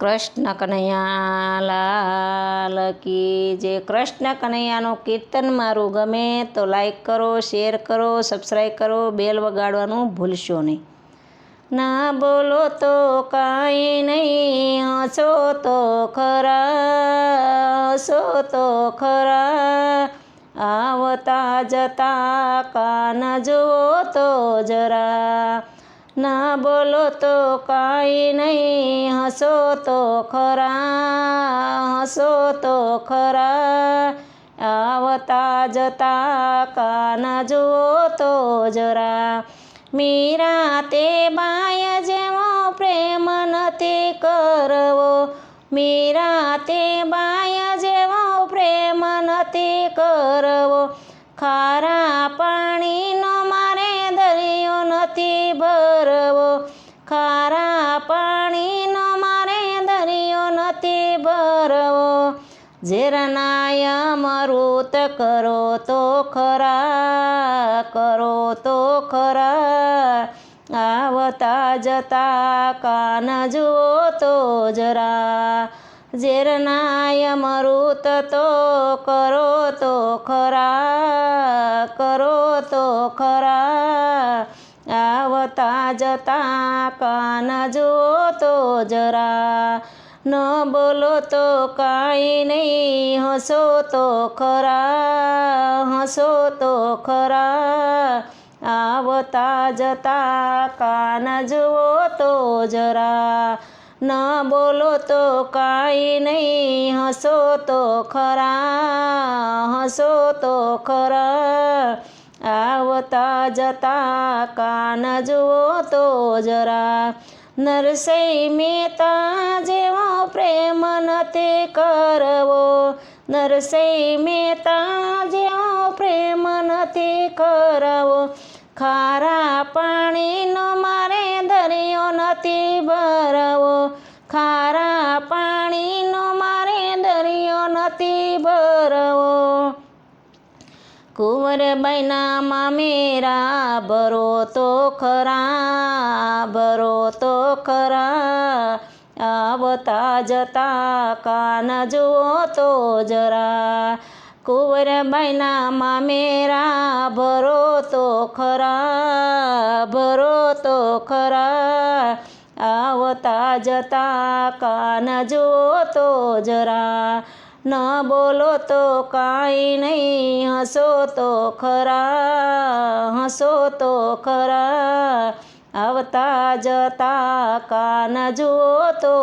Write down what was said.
કૃષ્ણ કનૈયા લાલ કી જે કૃષ્ણ કનૈયાનું કીર્તન મારું ગમે તો લાઈક કરો, શેર કરો, સબસ્ક્રાઈબ કરો, બેલ વગાડવાનું ભૂલશો નહીં. ના બોલો તો કાંઈ નહીં, હસો તો ખરા, હસો તો ખરા. આવતા જતા કાન જુઓ તો જરા. ના બોલો તો કાંઈ નહીં, હસો તો ખરા, હસો તો ખરા. આવતા જતા કાન જુઓ તો જરા. મીરા તે બાય જેવો પ્રેમ નથી કરવો, મીરા તે બાય જેવો પ્રેમ નથી કરવો. ખારા પાણીનો મારે દરિયો નથી ભરવો, ખારા પાણીનો મારે દરિયો નથી ભરવો. ઝેરનાય અમૃત કરો તો ખરા, કરો તો ખરા. આવતા જતા કાન જુઓ તો જરા. ઝેરનાય અમૃત તો કરો તો ખરા, કરો તો ખરા. આવતા જતા કાન જુઓ તો જરા. ન બોલો તો કાંઈ નહીં, હસો તો ખરા, હસો તો ખરા. આવતા જતા કાન જુઓ તો જરા. ન બોલો તો કાંઈ નહીં, હસો તો ખરા, હસો તો ખરા. આવતા જતા કાન જુઓ તો જરા. નરસિંહ મહેતા જેવો પ્રેમ નથી કરવો, નરસિંહ મહેતા જેવો પ્રેમ નથી કરવો. ખારા પાણીનો મારે દરિયો નથી ભરવો, ખારા પાણીનો મારે દરિયો નથી ભરવો. કુંવરબાઈના મામેરા ભરો તો ખરા, ભરો તો ખરા. આવતા જતા કાન જુઓ તો જરા. કુંવરબાઈના મામેરા ભરો તો ખરા, ભરો તો ખરા. આવતા જતા કાન જુઓ તો જરા. ન બોલો તો કાંઈ નહીં, હસો તો ખરા, હસો તો ખરા. આવતા જતા કાન જુઓ તો